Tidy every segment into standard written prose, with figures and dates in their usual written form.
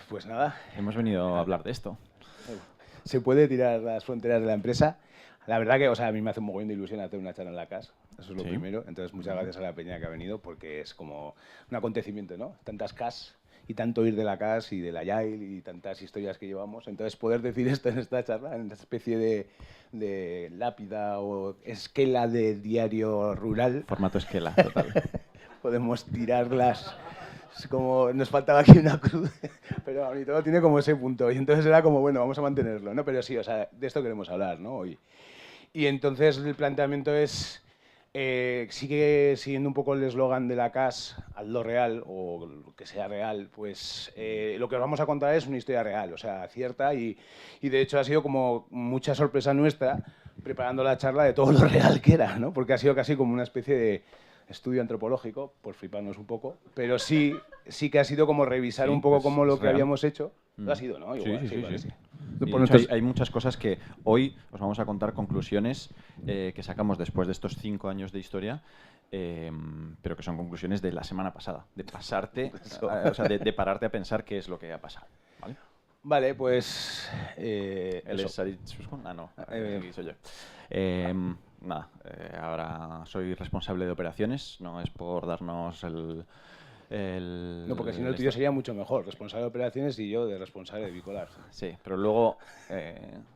Pues nada. Hemos venido a hablar de esto. Se puede tirar las fronteras de la empresa. La verdad que, a mí me hace un mogollón de ilusión hacer una charla en la CAS. Eso es lo primero. Entonces, muchas gracias a la peña que ha venido porque es como un acontecimiento, ¿no? Tantas CAS y tanto ir de la CAS y de la Agile y tantas historias que llevamos. Entonces, poder decir esto en esta charla, en esta especie de lápida o esquela de diario rural. Formato esquela, total. Podemos tirarlas. Es como, nos faltaba aquí una cruz, pero a mí todo tiene como ese punto. Y entonces era como, bueno, vamos a mantenerlo, ¿no? Pero sí, de esto queremos hablar, ¿no? Hoy. Y entonces el planteamiento es, sigue siguiendo un poco el eslogan de la CAS, hazlo real, o lo que sea real, pues lo que os vamos a contar es una historia real, cierta, y de hecho ha sido como mucha sorpresa nuestra preparando la charla de todo lo real que era, ¿no? Porque ha sido casi como una especie de estudio antropológico, por fliparnos un poco, pero sí que ha sido como revisar un poco como lo que habíamos hecho. Lo ha sido, ¿no? Igual, Sí. Sí. De hecho, hay muchas cosas que hoy os vamos a contar conclusiones que sacamos después de estos 5 años de historia, pero que son conclusiones de la semana pasada, de pasarte, de pararte a pensar qué es lo que ha pasado, ¿vale? Vale, pues... ¿Él es Sarit Suskun? Ah, no, aquí soy yo. Nada, ahora soy responsable de operaciones, no es por darnos No, porque si no el tuyo sería mucho mejor, responsable de operaciones y yo de responsable de Bicolar. Sí, pero luego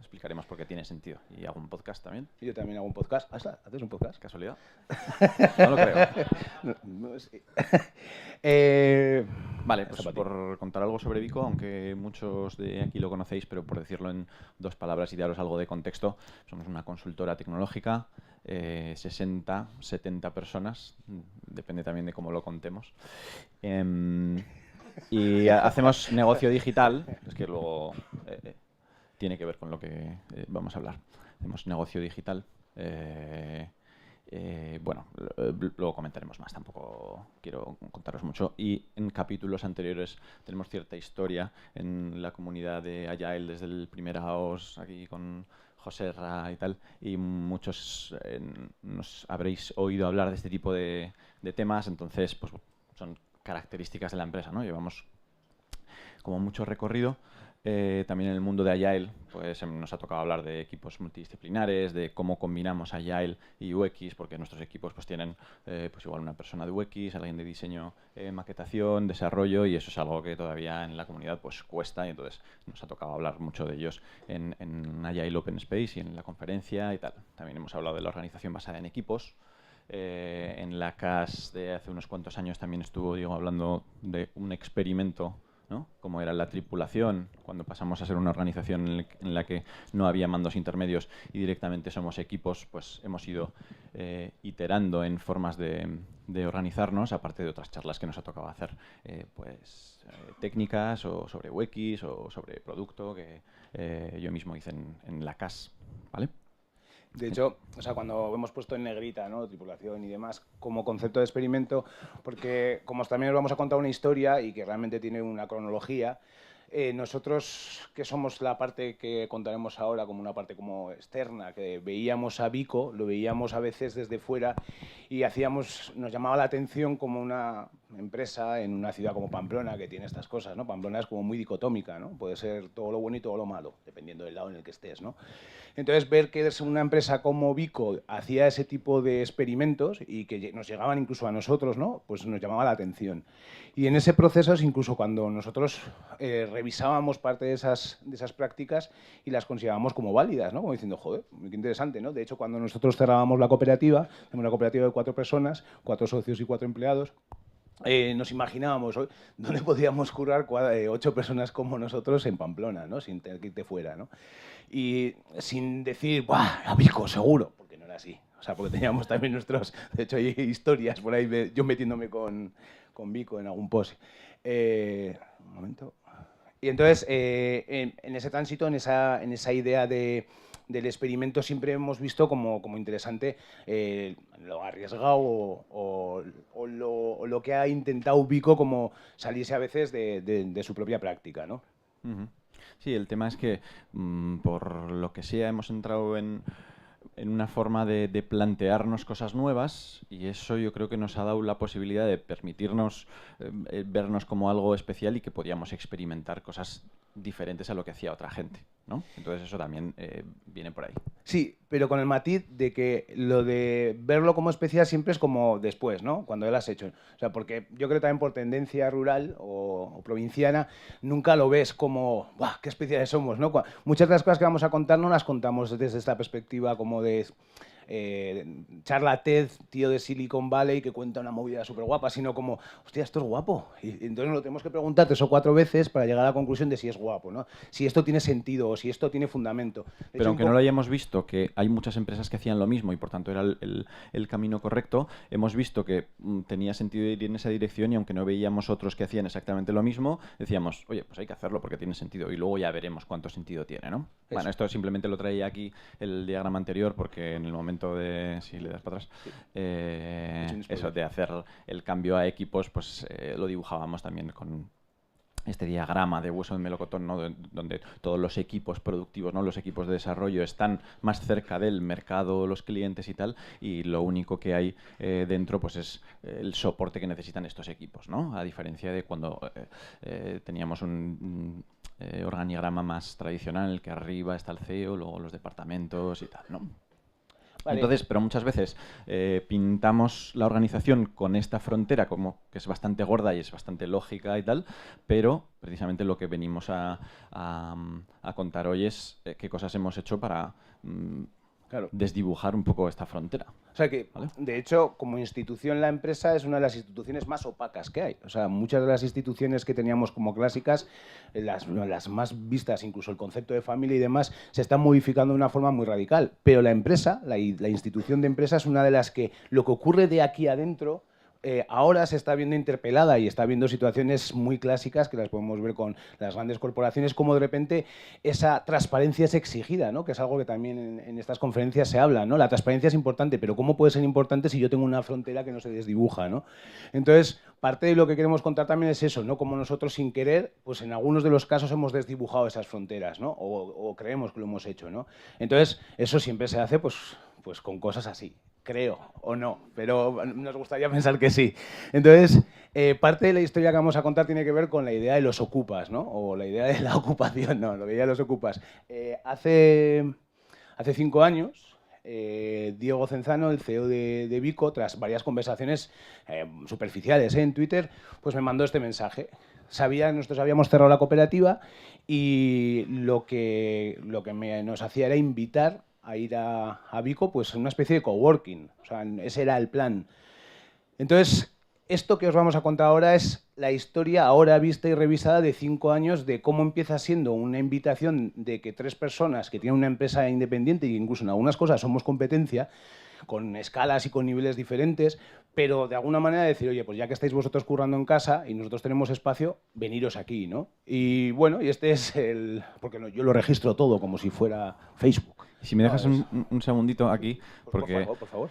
explicaremos por qué tiene sentido. Y hago un podcast también. Y yo también hago un podcast. ¿Haces un podcast? ¿Casualidad? No lo creo. No, sí. Vale, pues por contar algo sobre Vico, aunque muchos de aquí lo conocéis, pero por decirlo en 2 palabras y daros algo de contexto, somos una consultora tecnológica, 60, 70 personas, depende también de cómo lo contemos. Y hacemos negocio digital, es que luego tiene que ver con lo que vamos a hablar. Hacemos negocio digital. Bueno, luego comentaremos más, tampoco quiero contaros mucho. Y en capítulos anteriores tenemos cierta historia en la comunidad de Agile, desde el primer AOS, aquí con José Ra y tal, y muchos nos habréis oído hablar de este tipo de temas, entonces pues son características de la empresa, ¿no? Llevamos como mucho recorrido. También en el mundo de Agile pues nos ha tocado hablar de equipos multidisciplinares, de cómo combinamos Agile y UX, porque nuestros equipos pues tienen pues igual una persona de UX, alguien de diseño, maquetación, desarrollo, y eso es algo que todavía en la comunidad pues cuesta, y entonces nos ha tocado hablar mucho de ellos en Agile Open Space y en la conferencia y tal. También hemos hablado de la organización basada en equipos. En la CAS de hace unos cuantos años también estuvo Diego hablando de un experimento, ¿no? Como era la tripulación, cuando pasamos a ser una organización en la que no había mandos intermedios y directamente somos equipos, pues hemos ido iterando en formas de organizarnos, aparte de otras charlas que nos ha tocado hacer, técnicas o sobre UX o sobre producto que yo mismo hice en la CAS, ¿vale? De hecho, cuando hemos puesto en negrita, ¿no?, tripulación y demás, como concepto de experimento, porque como también os vamos a contar una historia y que realmente tiene una cronología, nosotros, que somos la parte que contaremos ahora como una parte como externa, que veíamos a Vico, lo veíamos a veces desde fuera y nos llamaba la atención como una empresa en una ciudad como Pamplona, que tiene estas cosas, ¿no? Pamplona es como muy dicotómica, ¿no? Puede ser todo lo bueno y todo lo malo, dependiendo del lado en el que estés, ¿no? Entonces, ver que una empresa como Vico hacía ese tipo de experimentos y que nos llegaban incluso a nosotros, ¿no?, pues nos llamaba la atención. Y en ese proceso, incluso cuando nosotros revisábamos parte de esas prácticas y las considerábamos como válidas, ¿no?, como diciendo, joder, qué interesante, ¿no? De hecho, cuando nosotros cerrábamos la cooperativa, tenemos una cooperativa de 4 personas, 4 socios y 4 empleados, nos imaginábamos dónde podíamos currar 8 personas como nosotros en Pamplona, ¿no?, sin tener que irte fuera, ¿no? Y sin decir, ¡buah, a Vico, seguro! Porque no era así. Porque teníamos también nuestros... De hecho, hay historias por ahí, yo metiéndome con Vico en algún post. Un momento. Y entonces, en ese tránsito, en esa idea del experimento, siempre hemos visto como interesante lo arriesgado o lo que ha intentado Vico como salirse a veces de su propia práctica, ¿no? Sí, el tema es que por lo que sea hemos entrado en en una forma de plantearnos cosas nuevas, y eso yo creo que nos ha dado la posibilidad de permitirnos vernos como algo especial y que podíamos experimentar cosas diferentes a lo que hacía otra gente, ¿no? Entonces eso también viene por ahí. Sí, pero con el matiz de que lo de verlo como especial siempre es como después, ¿no? Cuando ya lo has hecho. O sea, porque yo creo también por tendencia rural o provinciana, nunca lo ves como, ¡buah, qué especiales somos!, ¿no? Muchas de las cosas que vamos a contar no las contamos desde esta perspectiva como de charla TED, tío de Silicon Valley, que cuenta una movida súper guapa, sino como, hostia, esto es guapo. Y entonces nos lo tenemos que preguntar 3 o 4 veces para llegar a la conclusión de si es guapo, ¿no? Si esto tiene sentido o si esto tiene fundamento. De Pero hecho, aunque no lo hayamos visto, que hay muchas empresas que hacían lo mismo y por tanto era el camino correcto, hemos visto que tenía sentido ir en esa dirección, y aunque no veíamos otros que hacían exactamente lo mismo, decíamos, oye, pues hay que hacerlo porque tiene sentido y luego ya veremos cuánto sentido tiene, ¿no? Eso. Bueno, esto simplemente lo traía aquí el diagrama anterior porque en el momento de, si le das para atrás, eso de hacer el cambio a equipos, pues lo dibujábamos también con este diagrama de hueso de melocotón, ¿no? Donde todos los equipos productivos, ¿no? Los equipos de desarrollo están más cerca del mercado, los clientes y tal, y lo único que hay dentro pues es el soporte que necesitan estos equipos, ¿no? A diferencia de cuando teníamos un organigrama más tradicional, en el que arriba está el CEO, luego los departamentos y tal, ¿no? Vale. Entonces, pero muchas veces pintamos la organización con esta frontera como que es bastante gorda y es bastante lógica y tal, pero precisamente lo que venimos a contar hoy es qué cosas hemos hecho para claro, desdibujar un poco esta frontera. O sea que, ¿vale? De hecho, como institución, la empresa es una de las instituciones más opacas que hay. O sea, muchas de las instituciones que teníamos como clásicas, las más vistas, incluso el concepto de familia y demás, se están modificando de una forma muy radical. Pero la empresa, la institución de empresa, es una de las que lo que ocurre de aquí adentro ahora se está viendo interpelada y está viendo situaciones muy clásicas que las podemos ver con las grandes corporaciones, como de repente esa transparencia es exigida, ¿no? Que es algo que también en estas conferencias se habla, ¿no? La transparencia es importante, pero ¿cómo puede ser importante si yo tengo una frontera que no se desdibuja, ¿no? Entonces, parte de lo que queremos contar también es eso, ¿no? Como nosotros sin querer, pues en algunos de los casos hemos desdibujado esas fronteras, ¿no? O creemos que lo hemos hecho, ¿no? Entonces, eso siempre se hace pues con cosas así. Creo, o no, pero nos gustaría pensar que sí. Entonces, parte de la historia que vamos a contar tiene que ver con la idea de los ocupas, ¿no? O la idea de la ocupación, no, la idea de los ocupas. Hace 5 años, Diego Cenzano, el CEO de Vico, tras varias conversaciones superficiales en Twitter, pues me mandó este mensaje. Nosotros habíamos cerrado la cooperativa y lo que nos hacía era invitar a ir a Vico, pues en una especie de coworking. O sea, ese era el plan. Entonces, esto que os vamos a contar ahora es la historia ahora vista y revisada de 5 años de cómo empieza siendo una invitación de que 3 personas que tienen una empresa independiente, y incluso en algunas cosas somos competencia, con escalas y con niveles diferentes, pero de alguna manera decir, oye, pues ya que estáis vosotros currando en casa y nosotros tenemos espacio, veniros aquí, ¿no? Y bueno, y este es porque yo lo registro todo como si fuera Facebook. Si me dejas un segundito aquí, porque por favor.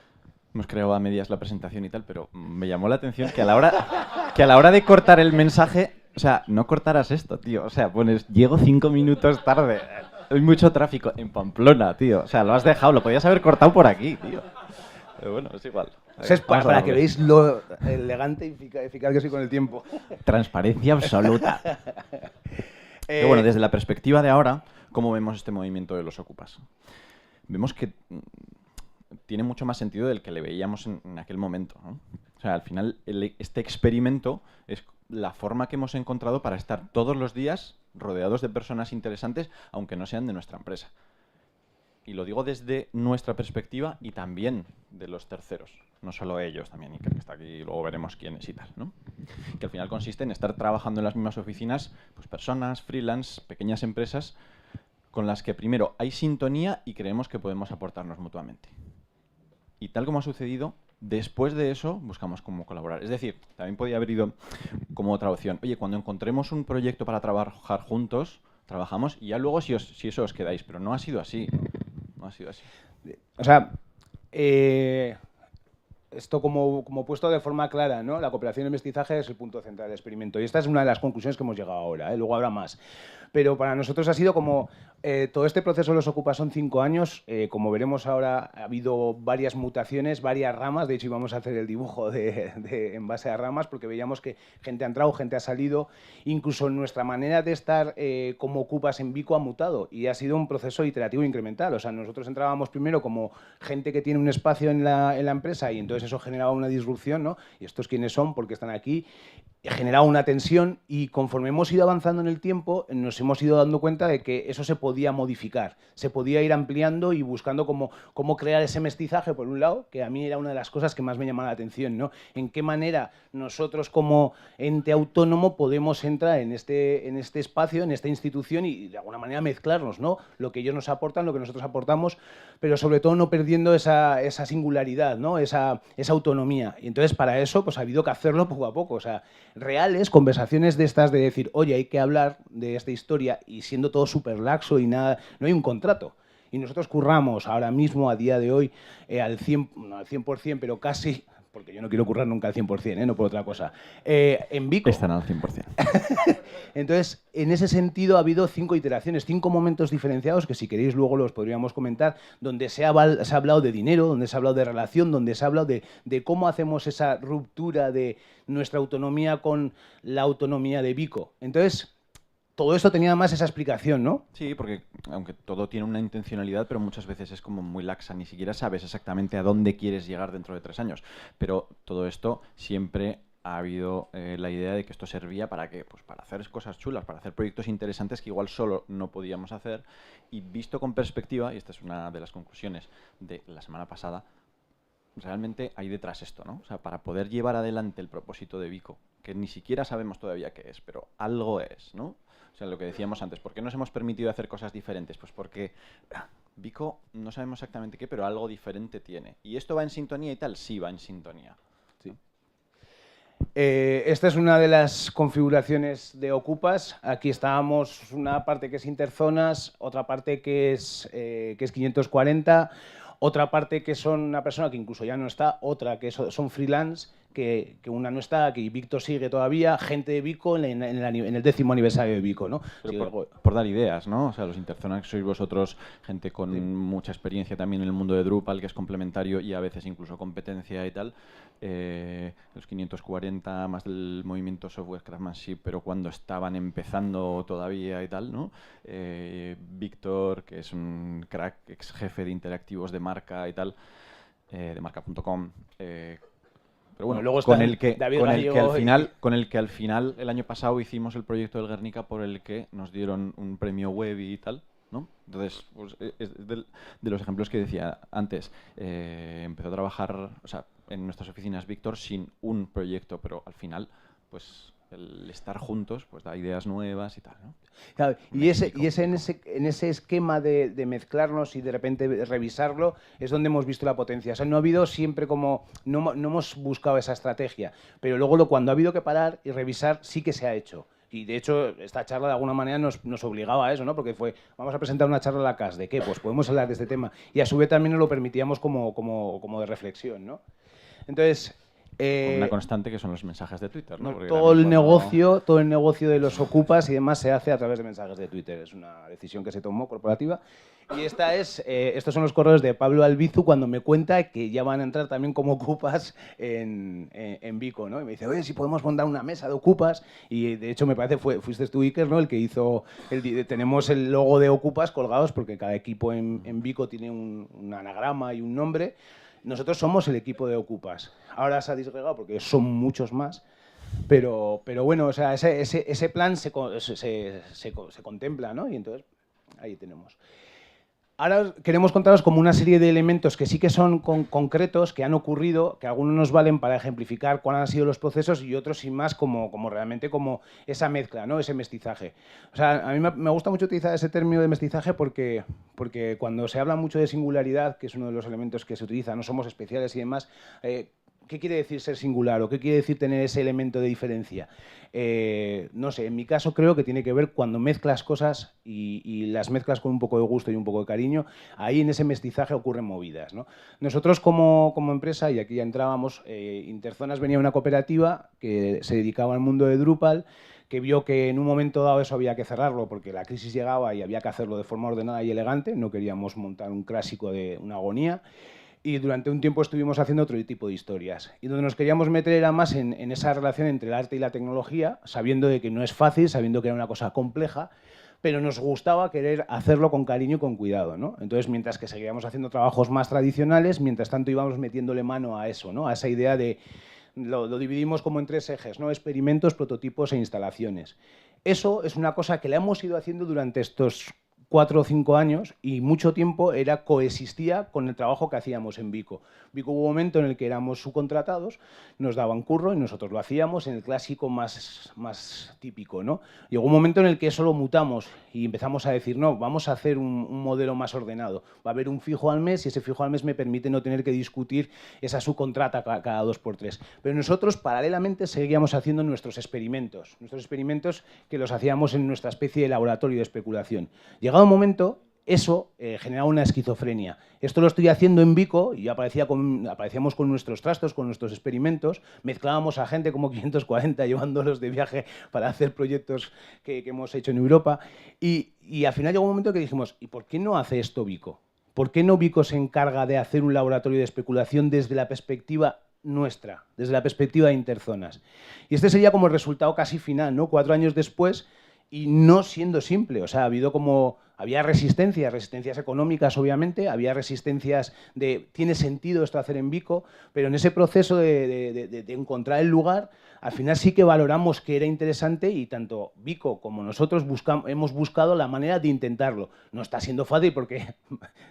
Hemos creado a medias la presentación y tal, pero me llamó la atención que a la hora de cortar el mensaje, o sea, no cortaras esto, tío. O sea, pones, llego 5 minutos tarde. Hay mucho tráfico en Pamplona, tío. O sea, lo has dejado, lo podías haber cortado por aquí, tío. Pero bueno, es igual. Es para que veáis lo elegante y eficaz que soy con el tiempo. Transparencia absoluta. Pero bueno, desde la perspectiva de ahora, ¿cómo vemos este movimiento de los ocupas? Vemos que tiene mucho más sentido del que le veíamos en aquel momento, ¿no? O sea, al final, este experimento es la forma que hemos encontrado para estar todos los días rodeados de personas interesantes, aunque no sean de nuestra empresa. Y lo digo desde nuestra perspectiva y también de los terceros. No solo ellos, también Iker, que está aquí, y luego veremos quiénes y tal, ¿no? Que al final consiste en estar trabajando en las mismas oficinas, pues personas, freelance, pequeñas empresas, con las que primero hay sintonía y creemos que podemos aportarnos mutuamente. Y tal como ha sucedido, después de eso buscamos cómo colaborar. Es decir, también podría haber ido como otra opción. Oye, cuando encontremos un proyecto para trabajar juntos, trabajamos y ya luego si eso os quedáis. Pero no ha sido así. No ha sido así. O sea, esto como puesto de forma clara, ¿no? La cooperación y el mestizaje es el punto central del experimento. Y esta es una de las conclusiones que hemos llegado ahora, ¿eh? Luego habrá más. Pero para nosotros ha sido como... todo este proceso de los Ocupas son 5 años. Como veremos ahora, ha habido varias mutaciones, varias ramas. De hecho, íbamos a hacer el dibujo en base a ramas, porque veíamos que gente ha entrado, gente ha salido. Incluso nuestra manera de estar como Ocupas en Vico ha mutado. Y ha sido un proceso iterativo incremental. O sea, nosotros entrábamos primero como gente que tiene un espacio en la empresa, y entonces eso generaba una disrupción, ¿no? ¿Y estos quiénes son? ¿Por qué están aquí? Generaba una tensión, y conforme hemos ido avanzando en el tiempo nos hemos ido dando cuenta de que eso se podía modificar, se podía ir ampliando y buscando cómo crear ese mestizaje, por un lado, que a mí era una de las cosas que más me llamaba la atención, ¿no? En qué manera nosotros como ente autónomo podemos entrar en este espacio, en esta institución, y de alguna manera mezclarnos, ¿no? Lo que ellos nos aportan, lo que nosotros aportamos, pero sobre todo no perdiendo esa singularidad, ¿no? Esa autonomía. Y entonces para eso pues ha habido que hacerlo poco a poco, o sea, reales, conversaciones de estas de decir, oye, hay que hablar de esta historia, y siendo todo súper laxo y nada, no hay un contrato. Y nosotros curramos ahora mismo, a día de hoy, al 100, no al 100%, pero casi, porque yo no quiero currar nunca al 100%, no por otra cosa, en Vico. Están al 100%. Entonces, en ese sentido ha habido 5 iteraciones, 5 momentos diferenciados que si queréis luego los podríamos comentar, donde se ha hablado de dinero, donde se ha hablado de relación, donde se ha hablado de cómo hacemos esa ruptura de nuestra autonomía con la autonomía de Vico. Entonces, todo esto tenía más esa explicación, ¿no? Sí, porque aunque todo tiene una intencionalidad, pero muchas veces es como muy laxa, ni siquiera sabes exactamente a dónde quieres llegar dentro de 3 años. Pero todo esto siempre ha habido la idea de que esto servía para que, pues para hacer cosas chulas, para hacer proyectos interesantes que igual solo no podíamos hacer. Y visto con perspectiva, y esta es una de las conclusiones de la semana pasada, realmente hay detrás esto, ¿no? O sea, para poder llevar adelante el propósito de Vico, que ni siquiera sabemos todavía qué es, pero algo es, ¿no? O sea, lo que decíamos antes, ¿por qué nos hemos permitido hacer cosas diferentes? Pues porque Vico no sabemos exactamente qué, pero algo diferente tiene. ¿Y esto va en sintonía y tal? Sí, va en sintonía. Sí. Esta es una de las configuraciones de Ocupas. Aquí estábamos una parte que es interzonas, otra parte que es 540, otra parte que son una persona que incluso ya no está, otra que son freelance, que una no está, que Víctor sigue todavía, gente de Vico en el 10º aniversario de Vico, ¿no? Pero Sí, por dar ideas, ¿no? O sea, los interzonas sois vosotros, gente con sí, mucha experiencia también en el mundo de Drupal, que es complementario y a veces incluso competencia y tal. Los 540 más del movimiento software craftsmanship, pero cuando estaban empezando todavía y tal, ¿no? Víctor, que es un crack, ex jefe de interactivos de marca y tal, de marca.com. Pero bueno, luego con está el que David Gallego con el que al final el año pasado hicimos el proyecto del Guernica, por el que nos dieron un premio web y tal, ¿no? Entonces, pues, es de los ejemplos que decía antes. Empezó a trabajar, o sea, en nuestras oficinas Víctor sin un proyecto, pero al final, pues el estar juntos pues da ideas nuevas y tal, ¿no? Claro, y en ese esquema de mezclarnos y de repente revisarlo es donde hemos visto la potencia. O sea, no ha habido siempre como... No hemos buscado esa estrategia, pero luego cuando ha habido que parar y revisar sí que se ha hecho. Y de hecho esta charla de alguna manera nos obligaba a eso, ¿no? Porque fue, vamos a presentar una charla a la CAS, ¿de qué? Pues podemos hablar de este tema. Y a su vez también nos lo permitíamos como de reflexión, ¿no? Entonces... una constante que son los mensajes de Twitter, ¿no? todo el negocio de los Ocupas y demás se hace a través de mensajes de Twitter. Es una decisión que se tomó corporativa. Y estos son los correos de Pablo Albizu cuando me cuenta que ya van a entrar también como Ocupas en Vico, ¿no? Y me dice, oye, si podemos montar una mesa de Ocupas. Y de hecho me parece fuiste tú, Iker, ¿no? El que hizo... tenemos el logo de Ocupas colgados porque cada equipo en Vico tiene un anagrama y un nombre. Nosotros somos el equipo de Ocupas. Ahora se ha disgregado porque son muchos más, pero bueno, o sea, ese plan se contempla, ¿no? Y entonces ahí tenemos. Ahora queremos contaros como una serie de elementos que sí que son concretos, que han ocurrido, que algunos nos valen para ejemplificar cuáles han sido los procesos y otros sin más como realmente como esa mezcla, ¿no? Ese mestizaje. O sea, a mí me gusta mucho utilizar ese término de mestizaje porque cuando se habla mucho de singularidad, que es uno de los elementos que se utiliza, no somos especiales y demás, ¿qué quiere decir ser singular o qué quiere decir tener ese elemento de diferencia? No sé, en mi caso creo que tiene que ver cuando mezclas cosas y las mezclas con un poco de gusto y un poco de cariño, ahí en ese mestizaje ocurren movidas, ¿no? Nosotros como empresa, y aquí ya entrábamos, Interzonas venía una cooperativa que se dedicaba al mundo de Drupal, que vio que en un momento dado eso había que cerrarlo porque la crisis llegaba y había que hacerlo de forma ordenada y elegante, no queríamos montar un clásico de una agonía. Y durante un tiempo estuvimos haciendo otro tipo de historias. Y donde nos queríamos meter era más en esa relación entre el arte y la tecnología, sabiendo de que no es fácil, sabiendo que era una cosa compleja, pero nos gustaba querer hacerlo con cariño y con cuidado, ¿no? Entonces, mientras que seguíamos haciendo trabajos más tradicionales, mientras tanto íbamos metiéndole mano a eso, ¿no? A esa idea de... Lo dividimos como en 3 ejes, ¿no? Experimentos, prototipos e instalaciones. Eso es una cosa que la hemos ido haciendo durante estos 4 o 5 años y mucho tiempo coexistía con el trabajo que hacíamos en Vico. Vico hubo un momento en el que éramos subcontratados, nos daban curro y nosotros lo hacíamos en el clásico más típico, ¿no? Llegó un momento en el que eso lo mutamos y empezamos a decir, no, vamos a hacer un modelo más ordenado. Va a haber un fijo al mes y ese fijo al mes me permite no tener que discutir esa subcontrata cada 2 por 3. Pero nosotros, paralelamente, seguíamos haciendo nuestros experimentos que los hacíamos en nuestra especie de laboratorio de especulación. Llegado un momento, eso generaba una esquizofrenia. Esto lo estoy haciendo en Vico y aparecíamos con nuestros trastos, con nuestros experimentos, mezclábamos a gente como 540 llevándolos de viaje para hacer proyectos que hemos hecho en Europa y al final llegó un momento que dijimos, ¿y por qué no hace esto Vico? ¿Por qué no Vico se encarga de hacer un laboratorio de especulación desde la perspectiva nuestra, desde la perspectiva de Interzonas? Y este sería como el resultado casi final, ¿no? 4 años después, y no siendo simple, o sea, había resistencias económicas, obviamente, había resistencias de, tiene sentido esto hacer en Vico, pero en ese proceso de encontrar el lugar, al final sí que valoramos que era interesante y tanto Vico como nosotros hemos buscado la manera de intentarlo. No está siendo fácil porque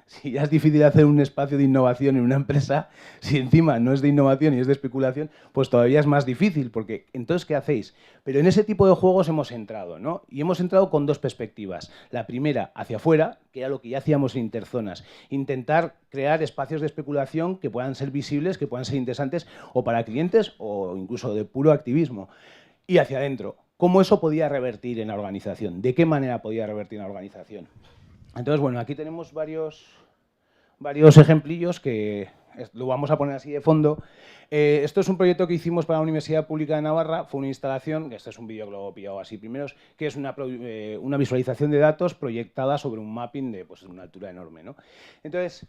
si ya es difícil hacer un espacio de innovación en una empresa, si encima no es de innovación y es de especulación, pues todavía es más difícil, porque entonces, ¿qué hacéis? Pero en ese tipo de juegos hemos entrado, ¿no? Y hemos entrado con 2 perspectivas. La primera, hacia afuera, que era lo que ya hacíamos en Interzonas. Intentar crear espacios de especulación que puedan ser visibles, que puedan ser interesantes o para clientes o incluso de puro activismo. Y hacia adentro, ¿cómo eso podía revertir en la organización? ¿De qué manera podía revertir en la organización? Entonces, bueno, aquí tenemos varios ejemplillos que lo vamos a poner así de fondo. Esto es un proyecto que hicimos para la Universidad Pública de Navarra, fue una instalación, que este es un vídeo que lo he pillado así primeros, que es una visualización de datos proyectada sobre un mapping de pues, una altura enorme, ¿no? Entonces,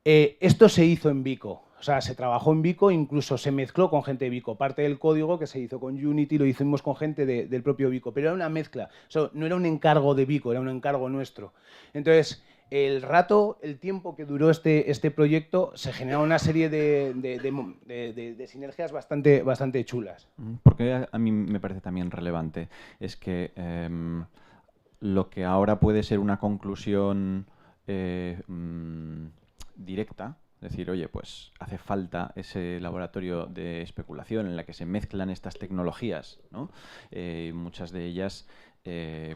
esto se hizo en Vico, o sea, se trabajó en Vico, incluso se mezcló con gente de Vico. Parte del código que se hizo con Unity lo hicimos con gente del propio Vico, pero era una mezcla, o sea, no era un encargo de Vico, era un encargo nuestro. Entonces, el tiempo que duró este proyecto, se generó una serie de sinergias bastante chulas. Porque a mí me parece también relevante es que lo que ahora puede ser una conclusión directa, decir, oye, pues hace falta ese laboratorio de especulación en la que se mezclan estas tecnologías, ¿no? Muchas de ellas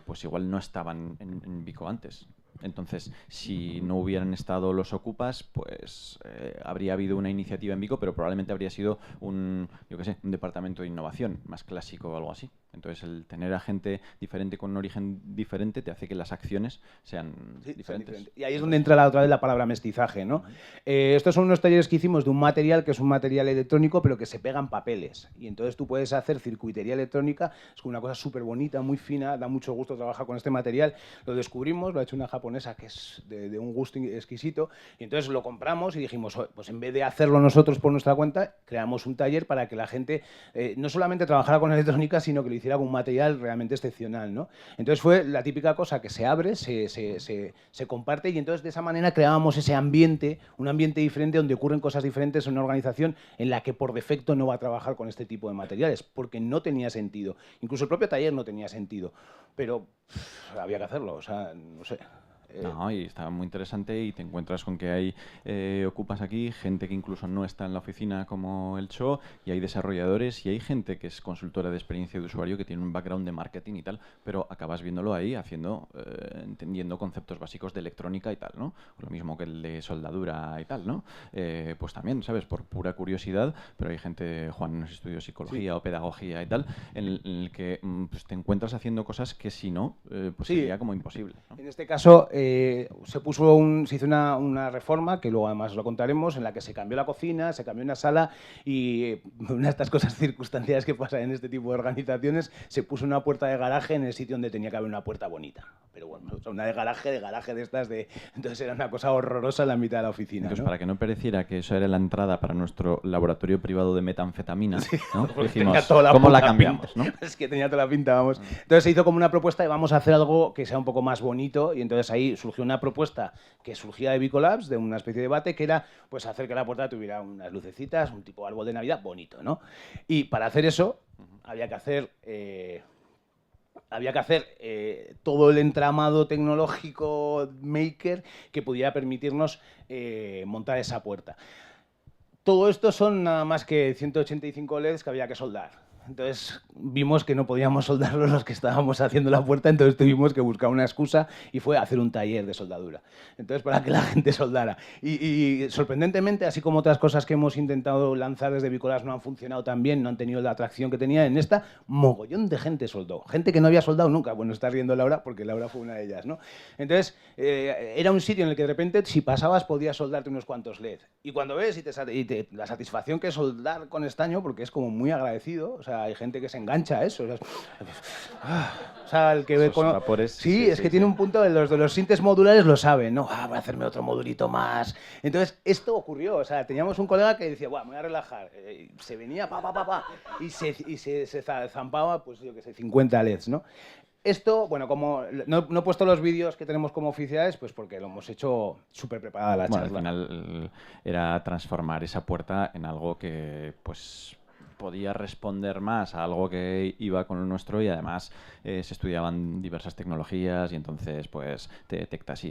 pues igual no estaban en Vico antes. Entonces, si no hubieran estado los Ocupas, pues habría habido una iniciativa en Vico, pero probablemente habría sido un departamento de innovación más clásico o algo así. Entonces, el tener a gente diferente con un origen diferente te hace que las acciones sean diferentes. Y ahí es donde entra otra vez la palabra mestizaje, ¿no? Estos son unos talleres que hicimos de un material que es un material electrónico, pero que se pegan papeles. Y entonces tú puedes hacer circuitería electrónica, es una cosa súper bonita, muy fina, da mucho gusto trabajar con este material. Lo descubrimos, lo ha hecho una japonesa que es de un gusto exquisito, y entonces lo compramos y dijimos, pues en vez de hacerlo nosotros por nuestra cuenta, creamos un taller para que la gente no solamente trabajara con electrónica, sino que lo hiciera con un material realmente excepcional, ¿no? Entonces fue la típica cosa que se abre, se comparte, y entonces de esa manera creábamos ese ambiente, un ambiente diferente donde ocurren cosas diferentes en una organización en la que por defecto no va a trabajar con este tipo de materiales, porque no tenía sentido. Incluso el propio taller no tenía sentido, pero había que hacerlo, o sea, no sé. No, y está muy interesante y te encuentras con que hay ocupas aquí, gente que incluso no está en la oficina como el Cho, y hay desarrolladores y hay gente que es consultora de experiencia de usuario que tiene un background de marketing y tal, pero acabas viéndolo ahí entendiendo conceptos básicos de electrónica y tal, ¿no? Lo mismo que el de soldadura y tal, ¿no? Pues también, ¿sabes? Por pura curiosidad, pero hay gente, Juan, nos estudió psicología o pedagogía y tal, en el que pues te encuentras haciendo cosas que si no, pues sería como imposible, ¿no? En este caso se hizo una reforma, que luego además lo contaremos, en la que se cambió la cocina, se cambió una sala y una de estas cosas circunstanciales que pasan en este tipo de organizaciones, se puso una puerta de garaje en el sitio donde tenía que haber una puerta bonita. Pero bueno, o sea, una de garaje de estas de... Entonces era una cosa horrorosa en la mitad de la oficina. Entonces, ¿no? para que no pareciera que eso era la entrada para nuestro laboratorio privado de metanfetamina, sí, ¿no? Dijimos, ¿cómo la cambiamos? ¿No? Es que tenía toda la pinta, vamos. Entonces se hizo como una propuesta de vamos a hacer algo que sea un poco más bonito, y entonces ahí surgió una propuesta que surgía de Bicolabs, de una especie de debate, que era pues hacer que la puerta tuviera unas lucecitas, un tipo árbol de Navidad bonito, ¿no? Y para hacer eso había que hacer todo el entramado tecnológico maker que pudiera permitirnos montar esa puerta. Todo esto son nada más que 185 LEDs que había que soldar. Entonces vimos que no podíamos soldarlos los que estábamos haciendo la puerta, entonces tuvimos que buscar una excusa y fue hacer un taller de soldadura. Entonces, para que la gente soldara. Y sorprendentemente, así como otras cosas que hemos intentado lanzar desde Bicolabs no han funcionado tan bien, no han tenido la atracción que tenían, en esta, mogollón de gente soldó. Gente que no había soldado nunca. Bueno, está riendo Laura, porque Laura fue una de ellas, ¿no? Entonces, era un sitio en el que de repente, si pasabas, podías soldarte unos cuantos LED. Y cuando ves la satisfacción que es soldar con estaño, porque es como muy agradecido, o sea, hay gente que se engancha a eso. O sea, el que ve con... vapores, sí, es que tiene un punto, de los sintes modulares lo saben, ¿no? Voy a hacerme otro modulito más. Entonces, esto ocurrió. O sea, teníamos un colega que decía, me voy a relajar. Se venía, y se zampaba, pues yo qué sé, 50 LEDs, ¿no? Esto, bueno, como no he puesto los vídeos que tenemos como oficiales, pues porque lo hemos hecho súper preparada la charla. Al final era transformar esa puerta en algo que, pues, podía responder más a algo que iba con lo nuestro, y además se estudiaban diversas tecnologías y entonces pues te detectas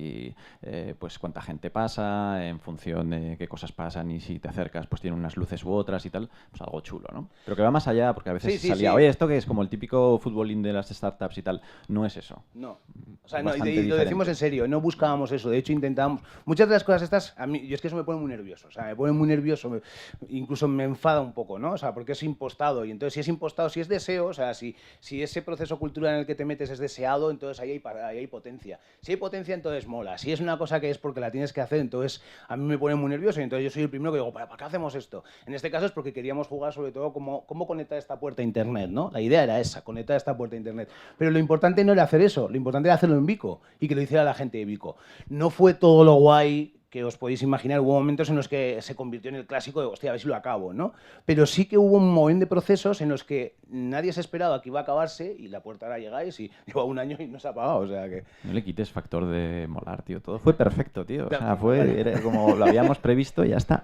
pues cuánta gente pasa en función de qué cosas pasan, y si te acercas pues tiene unas luces u otras y tal, pues algo chulo, ¿no? Pero que va más allá, porque a veces salía, oye, esto que es como el típico futbolín de las startups y tal, no es eso. No. O sea, y lo decimos en serio, no buscábamos eso, de hecho intentábamos... Muchas de las cosas estas, a mí, yo es que eso me pone muy nervioso, o sea, me pone muy nervioso, incluso me enfada un poco, ¿no? O sea, porque es impostado, y entonces si es impostado, si es deseo, o sea, si ese proceso cultural en el que te metes es deseado, entonces ahí hay potencia. Si hay potencia, entonces mola. Si es una cosa que es porque la tienes que hacer, entonces a mí me pone muy nervioso, y entonces yo soy el primero que digo, ¿para qué hacemos esto? En este caso es porque queríamos jugar sobre todo cómo conectar esta puerta a Internet, ¿no? La idea era esa, conectar esta puerta a Internet. Pero lo importante no era hacer eso, lo importante era hacerlo en Vico, y que lo hiciera la gente de Vico. No fue todo lo guay que os podéis imaginar. Hubo momentos en los que se convirtió en el clásico de, hostia, a ver si lo acabo, ¿no? Pero sí que hubo un montón de procesos en los que nadie se esperaba que iba a acabarse, y la puerta ahora llegáis y lleva un año y no se ha apagado, o sea que... No le quites factor de molar, tío. Todo fue perfecto, tío. O sea, era como lo habíamos previsto y ya está.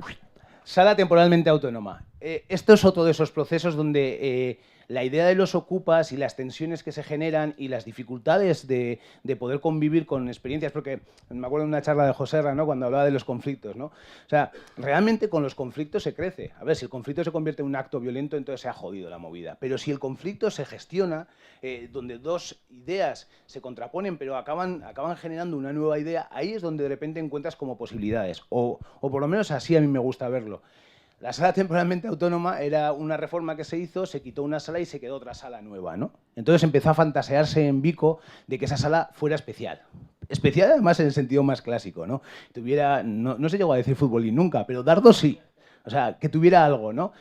Sala temporalmente autónoma. Esto es otro de esos procesos donde la idea de los ocupas y las tensiones que se generan y las dificultades de poder convivir con experiencias, porque me acuerdo de una charla de Joserra, ¿no?, cuando hablaba de los conflictos, ¿no? O sea, realmente con los conflictos se crece. A ver, si el conflicto se convierte en un acto violento, entonces se ha jodido la movida. Pero si el conflicto se gestiona, donde dos ideas se contraponen, pero acaban generando una nueva idea, ahí es donde de repente encuentras como posibilidades. O por lo menos así a mí me gusta verlo. La sala temporalmente autónoma era una reforma que se hizo, se quitó una sala y se quedó otra sala nueva, ¿no? Entonces empezó a fantasearse en Vico de que esa sala fuera especial. Especial además en el sentido más clásico, ¿no? No se llegó a decir futbolín nunca, pero dardo sí. O sea, que tuviera algo, ¿no?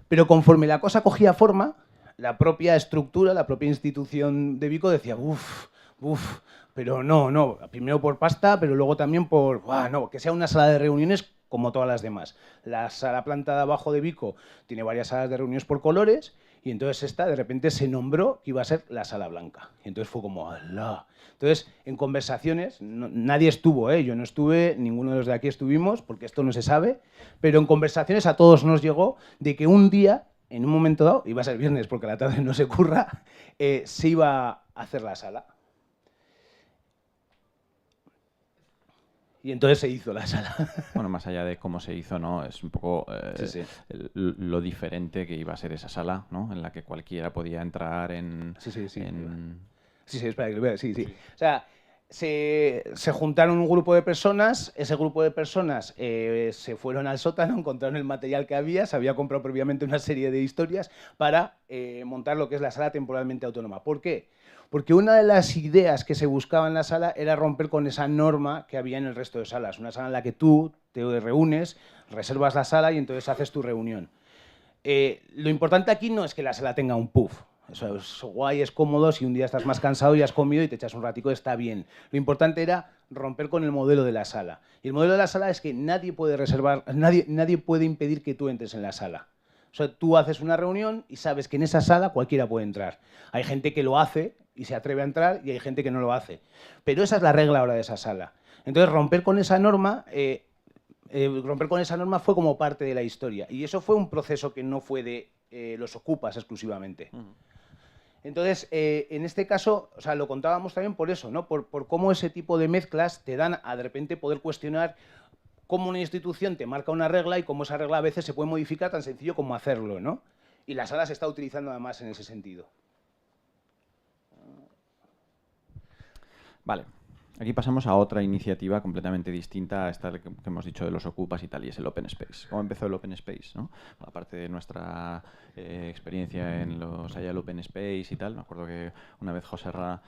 Pero conforme la cosa cogía forma, la propia estructura, la propia institución de Vico decía, pero no, primero por pasta, pero luego también no, que sea una sala de reuniones como todas las demás. La sala planta de abajo de Vico tiene varias salas de reuniones por colores, y entonces esta de repente se nombró que iba a ser la sala blanca. Y entonces fue como, ¡alá! Entonces, en conversaciones, nadie estuvo, yo no estuve, ninguno de los de aquí estuvimos, porque esto no se sabe, pero en conversaciones a todos nos llegó de que un día, en un momento dado, iba a ser viernes porque a la tarde no se curra, se iba a hacer la sala. Y entonces se hizo la sala. Bueno, más allá de cómo se hizo, ¿no? Es un poco Sí. lo diferente que iba a ser esa sala, ¿no? En la que cualquiera podía entrar en... Sí. en- Sí, espera, que lo vea. Sí. O sea, se juntaron un grupo de personas, ese grupo de personas se fueron al sótano, encontraron el material que había, se había comprado previamente una serie de historias para montar lo que es la sala temporalmente autónoma. ¿Por qué? Porque una de las ideas que se buscaba en la sala era romper con esa norma que había en el resto de salas. Una sala en la que tú te reúnes, reservas la sala y entonces haces tu reunión. Lo importante aquí no es que la sala tenga un puff. Eso es guay, es cómodo. Si un día estás más cansado y has comido y te echas un ratico, está bien. Lo importante era romper con el modelo de la sala. Y el modelo de la sala es que nadie puede reservar, nadie puede impedir que tú entres en la sala. O sea, tú haces una reunión y sabes que en esa sala cualquiera puede entrar. Hay gente que lo hace y se atreve a entrar y hay gente que no lo hace. Pero esa es la regla ahora de esa sala. Entonces, romper con esa norma fue como parte de la historia. Y eso fue un proceso que no fue de los ocupas exclusivamente. Entonces, en este caso, o sea, lo contábamos también por eso, ¿no? Por cómo ese tipo de mezclas te dan a de repente poder cuestionar cómo una institución te marca una regla y cómo esa regla a veces se puede modificar tan sencillo como hacerlo, ¿no? Y la sala se está utilizando además en ese sentido. Vale. Aquí pasamos a otra iniciativa completamente distinta a esta que hemos dicho de los ocupas y tal, y es el Open Space. ¿Cómo empezó el Open Space? ¿No? Aparte de nuestra experiencia en los Agile Open Space y tal, me acuerdo que una vez Joserra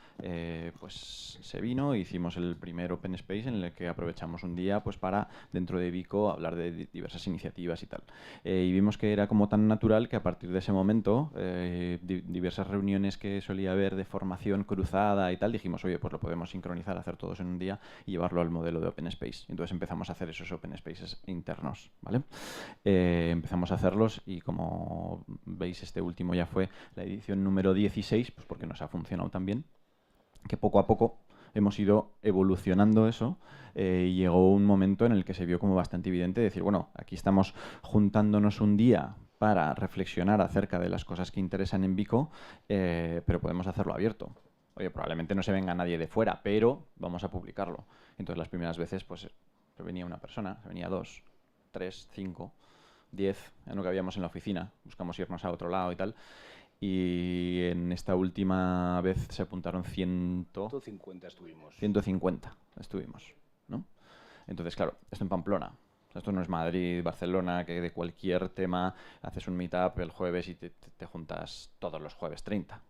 pues se vino, hicimos el primer Open Space en el que aprovechamos un día pues para, dentro de Vico, hablar de diversas iniciativas y tal. Y vimos que era como tan natural que a partir de ese momento, diversas reuniones que solía haber de formación cruzada y tal, dijimos, oye, pues lo podemos sincronizar, hacer todos en un día y llevarlo al modelo de Open Space. Entonces empezamos a hacer esos Open Spaces internos, ¿vale? Empezamos a hacerlos y como veis este último ya fue la edición número 16, pues porque nos ha funcionado tan bien, que poco a poco hemos ido evolucionando eso y llegó un momento en el que se vio como bastante evidente decir, bueno, aquí estamos juntándonos un día para reflexionar acerca de las cosas que interesan en Vico, pero podemos hacerlo abierto. Oye, probablemente no se venga nadie de fuera, pero vamos a publicarlo. Entonces las primeras veces pues se venía una persona, se venía 2, 3, 5, 10, en lo que habíamos en la oficina. Buscamos irnos a otro lado y tal. Y en esta última vez se apuntaron 150 estuvimos. 150 estuvimos, ¿no? Entonces, claro, esto en Pamplona. Esto no es Madrid, Barcelona, que de cualquier tema haces un meetup el jueves y te juntas todos los jueves 30,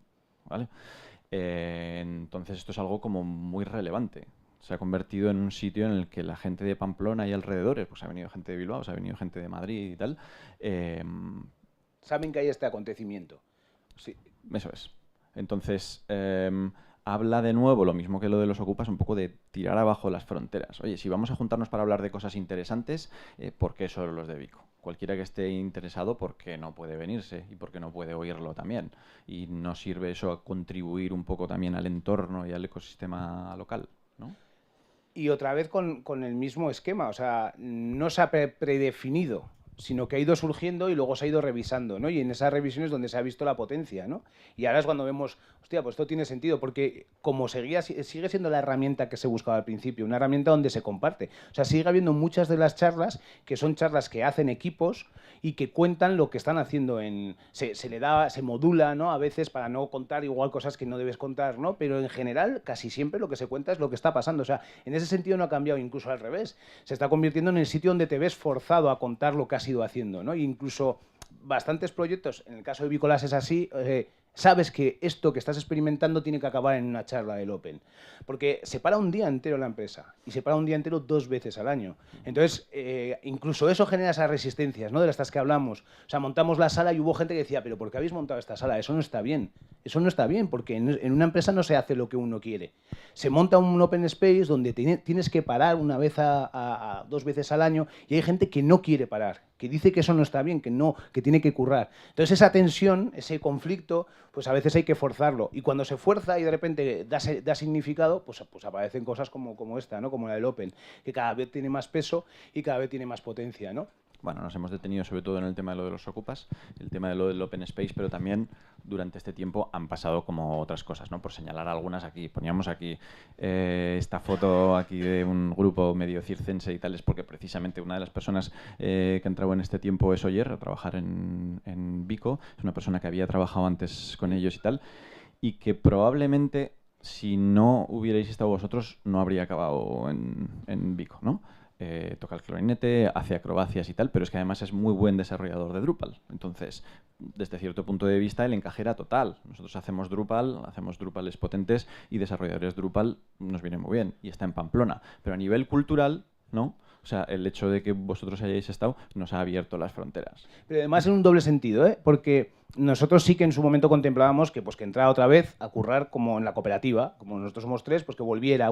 ¿vale? Entonces esto es algo como muy relevante. Se ha convertido en un sitio en el que la gente de Pamplona y alrededores, pues ha venido gente de Bilbao, se ha venido gente de Madrid y tal. Saben que hay este acontecimiento. Sí. Eso es. Entonces, habla de nuevo, lo mismo que lo de los ocupas, un poco de tirar abajo las fronteras. Oye, si vamos a juntarnos para hablar de cosas interesantes, ¿por qué solo los de Vico? Cualquiera que esté interesado, ¿por qué no puede venirse? Y por qué no puede oírlo también. Y no sirve eso a contribuir un poco también al entorno y al ecosistema local, ¿no? Y otra vez con el mismo esquema, o sea, no se ha predefinido, sino que ha ido surgiendo y luego se ha ido revisando, ¿no? Y en esas revisiones donde se ha visto la potencia, ¿no? Y ahora es cuando vemos, hostia, pues esto tiene sentido, porque como sigue siendo la herramienta que se buscaba al principio, una herramienta donde se comparte. O sea, sigue habiendo muchas de las charlas que son charlas que hacen equipos y que cuentan lo que están haciendo se modula, ¿no? A veces para no contar igual cosas que no debes contar, ¿no? Pero en general, casi siempre lo que se cuenta es lo que está pasando. O sea, en ese sentido no ha cambiado, incluso al revés. Se está convirtiendo en el sitio donde te ves forzado a contar lo que has ido haciendo, ¿no? E incluso bastantes proyectos, en el caso de Bicolas es así, sabes que esto que estás experimentando tiene que acabar en una charla del Open. Porque se para un día entero la empresa y se para un día entero 2 veces al año. Entonces, incluso eso genera esas resistencias, ¿no? De las que hablamos. O sea, montamos la sala y hubo gente que decía, pero ¿por qué habéis montado esta sala? Eso no está bien. Eso no está bien, porque en una empresa no se hace lo que uno quiere. Se monta un Open Space donde tienes que parar una vez a 2 veces al año y hay gente que no quiere parar, que dice que eso no está bien, que tiene que currar. Entonces esa tensión, ese conflicto, pues a veces hay que forzarlo. Y cuando se fuerza y de repente da significado, pues aparecen cosas como esta, ¿no? Como la del Open, que cada vez tiene más peso y cada vez tiene más potencia, ¿no? bueno, nos hemos detenido sobre todo en el tema de lo de los ocupas, el tema de lo del open space, pero también durante este tiempo han pasado como otras cosas, ¿no? Por señalar algunas aquí. Poníamos aquí esta foto aquí de un grupo medio circense y tal, es porque precisamente una de las personas que ha entrado en este tiempo es Oyer, a trabajar en Vico. Es una persona que había trabajado antes con ellos y tal, y que probablemente, si no hubierais estado vosotros, no habría acabado en Vico, ¿no? Toca el clarinete, hace acrobacias y tal, pero es que además es muy buen desarrollador de Drupal. Entonces, desde cierto punto de vista, el encaje era total. Nosotros hacemos Drupales potentes y desarrolladores Drupal nos viene muy bien. Y está en Pamplona. Pero a nivel cultural, ¿no? O sea, el hecho de que vosotros hayáis estado nos ha abierto las fronteras. Pero además en un doble sentido, ¿eh? Porque nosotros sí que en su momento contemplábamos que, pues, que entrara otra vez a currar como en la cooperativa, como nosotros somos tres, pues que volviera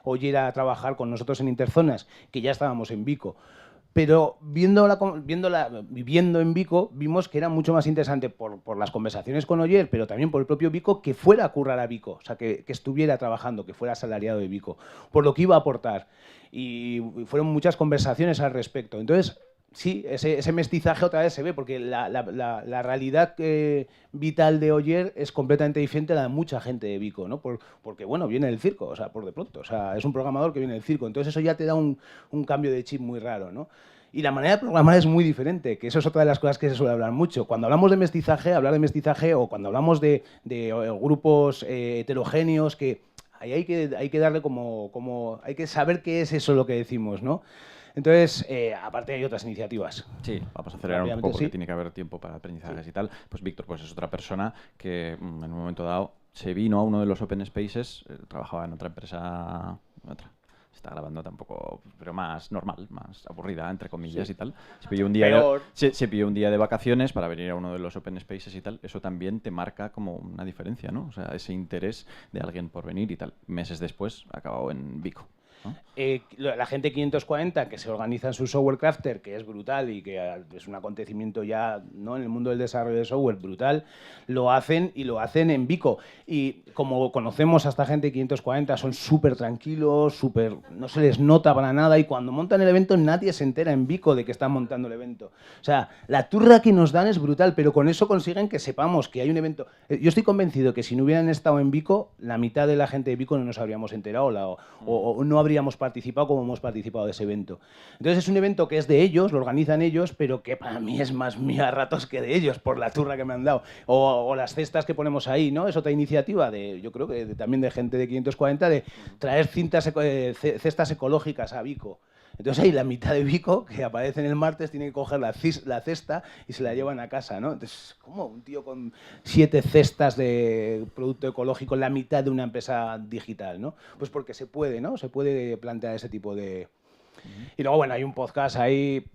oyera a trabajar con nosotros en Interzonas, que ya estábamos en Vico. Pero viviendo en Vico, vimos que era mucho más interesante por las conversaciones con Oyer, pero también por el propio Vico, que fuera a currar a Vico, o sea, que estuviera trabajando, que fuera asalariado de Vico, por lo que iba a aportar. Y fueron muchas conversaciones al respecto. Entonces, sí, ese mestizaje otra vez se ve, porque la realidad vital de Oyer es completamente diferente a la de mucha gente de Vico, ¿no? Porque, bueno, viene del circo, o sea, por de pronto. O sea, es un programador que viene del circo. Entonces eso ya te da un cambio de chip muy raro, ¿no? Y la manera de programar es muy diferente, que eso es otra de las cosas que se suele hablar mucho. Cuando hablamos de mestizaje, hablar de mestizaje, o cuando hablamos de grupos heterogéneos, que ahí hay que darle hay que saber qué es eso lo que decimos, ¿no? Entonces, aparte hay otras iniciativas. Sí, vamos a acelerar un poco porque tiene que haber tiempo para aprendizajes y tal. Pues Víctor pues es otra persona que en un momento dado se vino a uno de los open spaces, trabajaba en otra empresa, se está grabando tampoco, pero más normal, más aburrida, entre comillas y tal. Se pilló un día de vacaciones para venir a uno de los open spaces y tal. Eso también te marca como una diferencia, ¿no? O sea, ese interés de alguien por venir y tal. Meses después ha acabado en Vico, ¿no? La gente 540 que se organiza en su software crafter, que es brutal y que es un acontecimiento ya, ¿no?, en el mundo del desarrollo de software brutal, lo hacen en Vico. Y como conocemos a esta gente 540, son súper tranquilos, no se les nota para nada, y cuando montan el evento nadie se entera en Vico de que están montando el evento. O sea, la turra que nos dan es brutal, pero con eso consiguen que sepamos que hay un evento. Yo estoy convencido que si no hubieran estado en Vico, la mitad de la gente de Vico no nos habríamos enterado o no habríamos participado como hemos participado de ese evento. Entonces es un evento que es de ellos, lo organizan ellos, pero que para mí es más mío a ratos que de ellos, por la turra que me han dado. O las cestas que ponemos ahí, ¿no? Es otra iniciativa, yo creo que también de gente de 540, de traer cestas ecológicas a Vico. Entonces ahí la mitad de Vico, que aparecen el martes, tiene que coger la cesta y se la llevan a casa, ¿no? Entonces, ¿cómo un tío con 7 cestas de producto ecológico en la mitad de una empresa digital, ¿no? Pues porque se puede, ¿no? Se puede plantear ese tipo de... Y luego, bueno, hay un podcast ahí...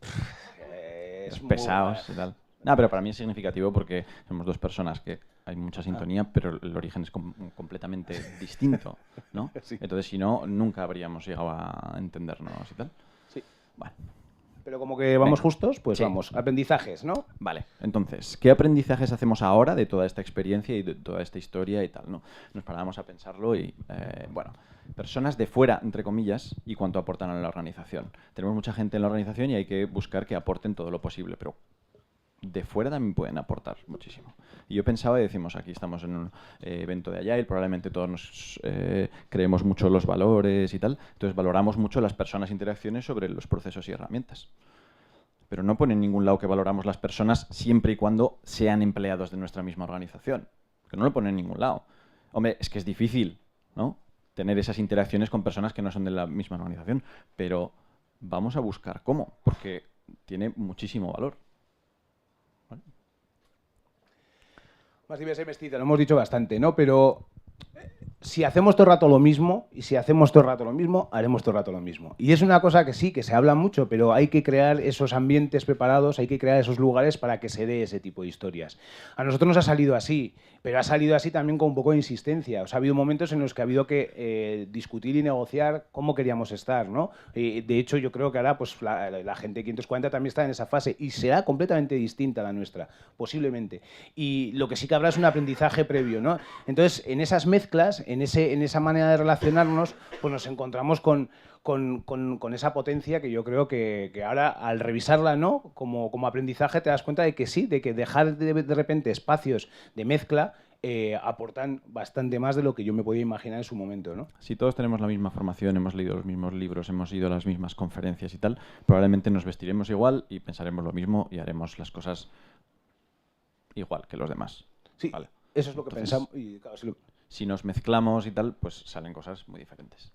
es pesados y tal. No, pero para mí es significativo porque somos dos personas que hay mucha sintonía, pero el origen es completamente distinto, ¿no? Sí. Entonces, si no, nunca habríamos llegado a entendernos y tal. Sí. Bueno. Pero como que vamos justos, pues sí. Vamos. Aprendizajes, ¿no? Vale. Entonces, ¿qué aprendizajes hacemos ahora de toda esta experiencia y de toda esta historia y tal, ¿no? Nos paramos a pensarlo y, bueno, personas de fuera, entre comillas, y cuánto aportan a la organización. Tenemos mucha gente en la organización y hay que buscar que aporten todo lo posible, pero de fuera también pueden aportar muchísimo. Y yo pensaba, y decimos, aquí estamos en un evento de Agile, probablemente todos nos creemos mucho los valores y tal, entonces valoramos mucho las personas e interacciones sobre los procesos y herramientas. Pero no pone en ningún lado que valoramos las personas siempre y cuando sean empleados de nuestra misma organización. Que no lo pone en ningún lado. Hombre, es que es difícil, ¿no?, tener esas interacciones con personas que no son de la misma organización, pero vamos a buscar cómo, porque tiene muchísimo valor. Más diversa y mestiza, lo hemos dicho bastante, ¿no? Pero si hacemos todo el rato lo mismo, haremos todo el rato lo mismo. Y es una cosa que sí, que se habla mucho, pero hay que crear esos ambientes preparados, hay que crear esos lugares para que se dé ese tipo de historias. A nosotros nos ha salido así, pero ha salido así también con un poco de insistencia. O sea, ha habido momentos en los que ha habido que discutir y negociar cómo queríamos estar, ¿no? De hecho, yo creo que ahora pues, la gente de 540 también está en esa fase y será completamente distinta a la nuestra, posiblemente. Y lo que sí que habrá es un aprendizaje previo, ¿no? Entonces, en esas mezclas, en esa manera de relacionarnos, pues nos encontramos con esa potencia que yo creo que ahora, al revisarla, ¿no? Como aprendizaje, te das cuenta de que sí, de que dejar de repente espacios de mezcla aportan bastante más de lo que yo me podía imaginar en su momento, ¿no? Si todos tenemos la misma formación, hemos leído los mismos libros, hemos ido a las mismas conferencias y tal, probablemente nos vestiremos igual y pensaremos lo mismo y haremos las cosas igual que los demás. Sí, ¿vale? eso es lo que Entonces, pensamos. Y, claro, si nos mezclamos y tal, pues salen cosas muy diferentes.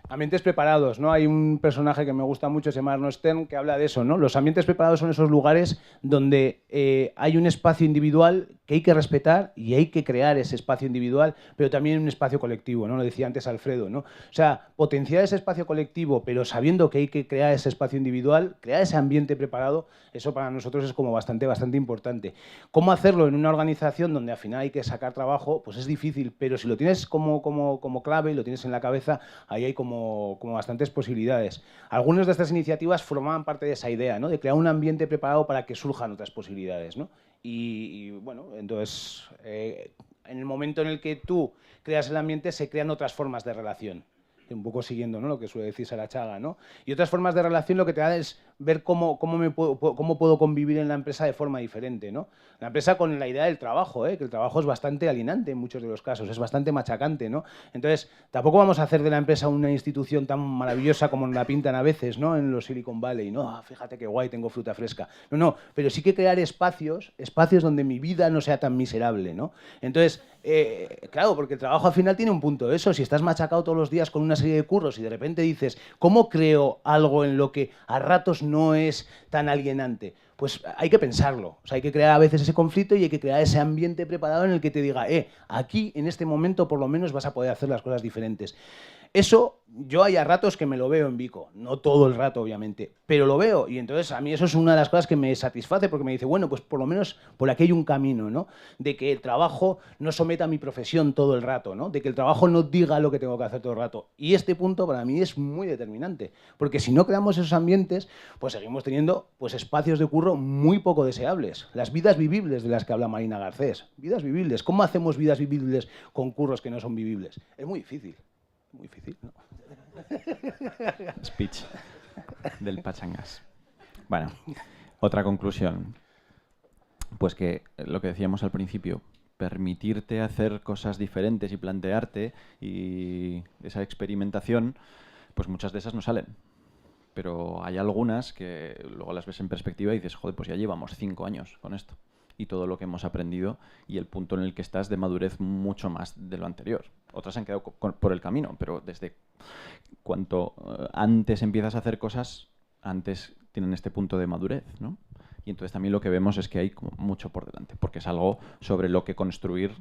Ambientes preparados, ¿no? Hay un personaje que me gusta mucho, se llama Arno Stern, que habla de eso, ¿no? Los ambientes preparados son esos lugares donde hay un espacio individual que hay que respetar y hay que crear ese espacio individual, pero también un espacio colectivo, ¿no? Lo decía antes Alfredo, ¿no? O sea, potenciar ese espacio colectivo, pero sabiendo que hay que crear ese espacio individual, crear ese ambiente preparado, eso para nosotros es como bastante importante. ¿Cómo hacerlo en una organización donde al final hay que sacar trabajo? Pues es difícil, pero si lo tienes como clave y lo tienes en la cabeza, ahí hay como bastantes posibilidades. Algunas de estas iniciativas formaban parte de esa idea, ¿no? De crear un ambiente preparado para que surjan otras posibilidades, ¿no? Y bueno, entonces, en el momento en el que tú creas el ambiente, se crean otras formas de relación. Un poco siguiendo, ¿no? Lo que suele decir Sarachaga, ¿no? Y otras formas de relación lo que te da es ver cómo puedo convivir en la empresa de forma diferente, ¿no? La empresa con la idea del trabajo, que el trabajo es bastante alienante en muchos de los casos, es bastante machacante, ¿no? Entonces, tampoco vamos a hacer de la empresa una institución tan maravillosa como nos la pintan a veces, ¿no? En los Silicon Valley, ¿no? Fíjate qué guay, tengo fruta fresca. No, pero sí que crear espacios donde mi vida no sea tan miserable, ¿no? Entonces, claro, porque el trabajo al final tiene un punto de eso. Si estás machacado todos los días con una serie de curros y de repente dices, ¿cómo creo algo en lo que a ratos no es tan alienante? Pues hay que pensarlo. O sea, hay que crear a veces ese conflicto y hay que crear ese ambiente preparado en el que te diga, aquí en este momento por lo menos vas a poder hacer las cosas diferentes. Eso, yo hay a ratos que me lo veo en Vico, no todo el rato, obviamente, pero lo veo y entonces a mí eso es una de las cosas que me satisface porque me dice, bueno, pues por lo menos por aquí hay un camino, ¿no? De que el trabajo no someta a mi profesión todo el rato, ¿no? De que el trabajo no diga lo que tengo que hacer todo el rato. Y este punto para mí es muy determinante, porque si no creamos esos ambientes, pues seguimos teniendo pues espacios de curro muy poco deseables. Las vidas vivibles de las que habla Marina Garcés. Vidas vivibles. ¿Cómo hacemos vidas vivibles con curros que no son vivibles? Es muy difícil. Muy difícil, ¿no? Speech del Pachangas. Bueno, otra conclusión. Pues que lo que decíamos al principio, permitirte hacer cosas diferentes y plantearte y esa experimentación, pues muchas de esas no salen. Pero hay algunas que luego las ves en perspectiva y dices, joder, pues ya llevamos 5 años con esto. Y todo lo que hemos aprendido y el punto en el que estás de madurez mucho más de lo anterior. Otras han quedado por el camino, pero desde cuanto antes empiezas a hacer cosas, antes tienen este punto de madurez, ¿no? Y entonces también lo que vemos es que hay como mucho por delante, porque es algo sobre lo que construir,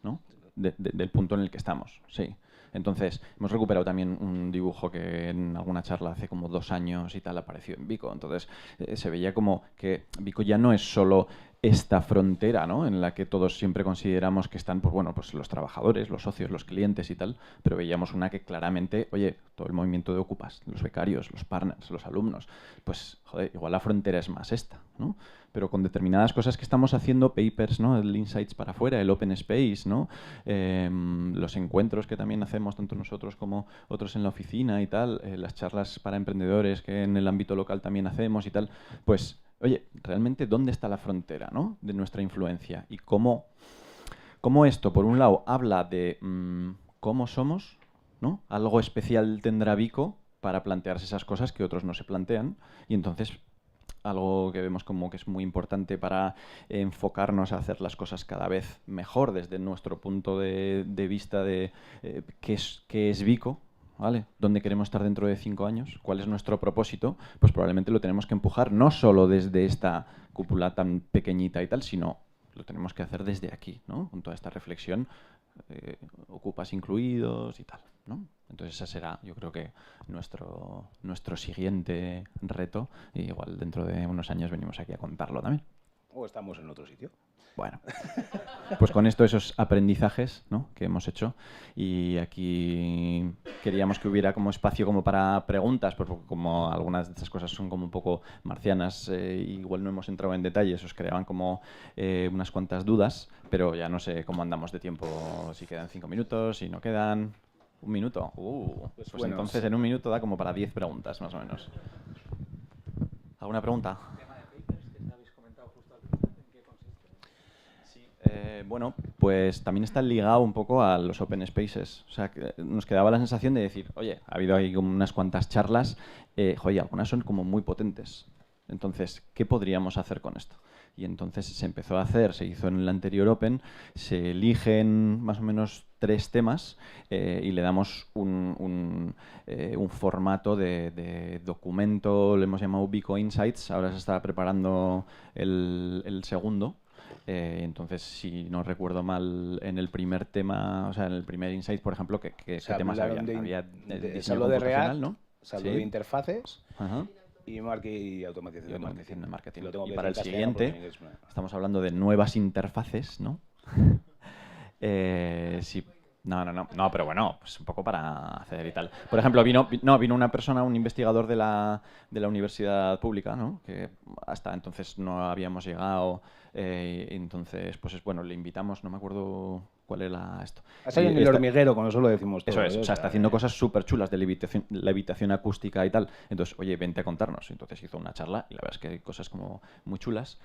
¿no? Del punto en el que estamos, sí. Entonces, hemos recuperado también un dibujo que en alguna charla hace como 2 años y tal apareció en Vico. Entonces, se veía como que Vico ya no es solo esta frontera, ¿no? En la que todos siempre consideramos que están, pues bueno, pues los trabajadores, los socios, los clientes y tal, pero veíamos una que claramente, oye, todo el movimiento de ocupas, los becarios, los partners, los alumnos, pues, joder, igual la frontera es más esta, ¿no? Pero con determinadas cosas que estamos haciendo, papers, ¿no? El Insights para afuera, el Open Space, ¿no? Los encuentros que también hacemos tanto nosotros como otros en la oficina y tal, las charlas para emprendedores que en el ámbito local también hacemos y tal, pues, oye, realmente, ¿dónde está la frontera, ¿no? De nuestra influencia? Y cómo esto, por un lado, habla de cómo somos, ¿no? Algo especial tendrá Vico para plantearse esas cosas que otros no se plantean. Y entonces, algo que vemos como que es muy importante para enfocarnos a hacer las cosas cada vez mejor desde nuestro punto de vista de qué es Vico, ¿vale? ¿Dónde queremos estar dentro de 5 años? ¿Cuál es nuestro propósito? Pues probablemente lo tenemos que empujar no solo desde esta cúpula tan pequeñita y tal, sino lo tenemos que hacer desde aquí, ¿no? Con toda esta reflexión, ocupas incluidos y tal, ¿no? Entonces ese será, yo creo que nuestro siguiente reto, y igual dentro de unos años venimos aquí a contarlo también. O estamos en otro sitio. Bueno, pues con esto esos aprendizajes, ¿no?, que hemos hecho, y aquí queríamos que hubiera como espacio como para preguntas, porque como algunas de estas cosas son como un poco marcianas, igual no hemos entrado en detalles, os creaban como unas cuantas dudas, pero ya no sé cómo andamos de tiempo, si quedan 5 minutos, si no quedan... ¿Un minuto? Pues bueno, entonces en un minuto da como para 10 preguntas, más o menos. ¿Alguna pregunta? Bueno, pues también está ligado un poco a los open spaces. O sea, que nos quedaba la sensación de decir, oye, ha habido ahí como unas cuantas charlas, joder, algunas son como muy potentes. Entonces, ¿qué podríamos hacer con esto? Y entonces se empezó a hacer, se hizo en el anterior Open, se eligen más o menos 3 temas y le damos un formato de documento, lo hemos llamado Vico Insights, ahora se está preparando el segundo. Entonces, si no recuerdo mal, en el primer tema, o sea, en el primer Insight, por ejemplo, ¿qué temas había? Había diseño de computacional, React, ¿no? salvo de interfaces Ajá. y automatización de marketing. Y para el siguiente, estamos hablando de nuevas interfaces, ¿no? Sí. No, pero bueno, pues un poco para hacer y tal. Por ejemplo, vino una persona, un investigador de la universidad pública, ¿no?, que hasta entonces no habíamos llegado, entonces, pues bueno, le invitamos, no me acuerdo cuál era esto. Ha salido en el hormiguero, con eso lo decimos todo. Eso es, o sea, está haciendo cosas súper chulas de levitación acústica y tal. Entonces, oye, vente a contarnos. Entonces hizo una charla y la verdad es que hay cosas como muy chulas.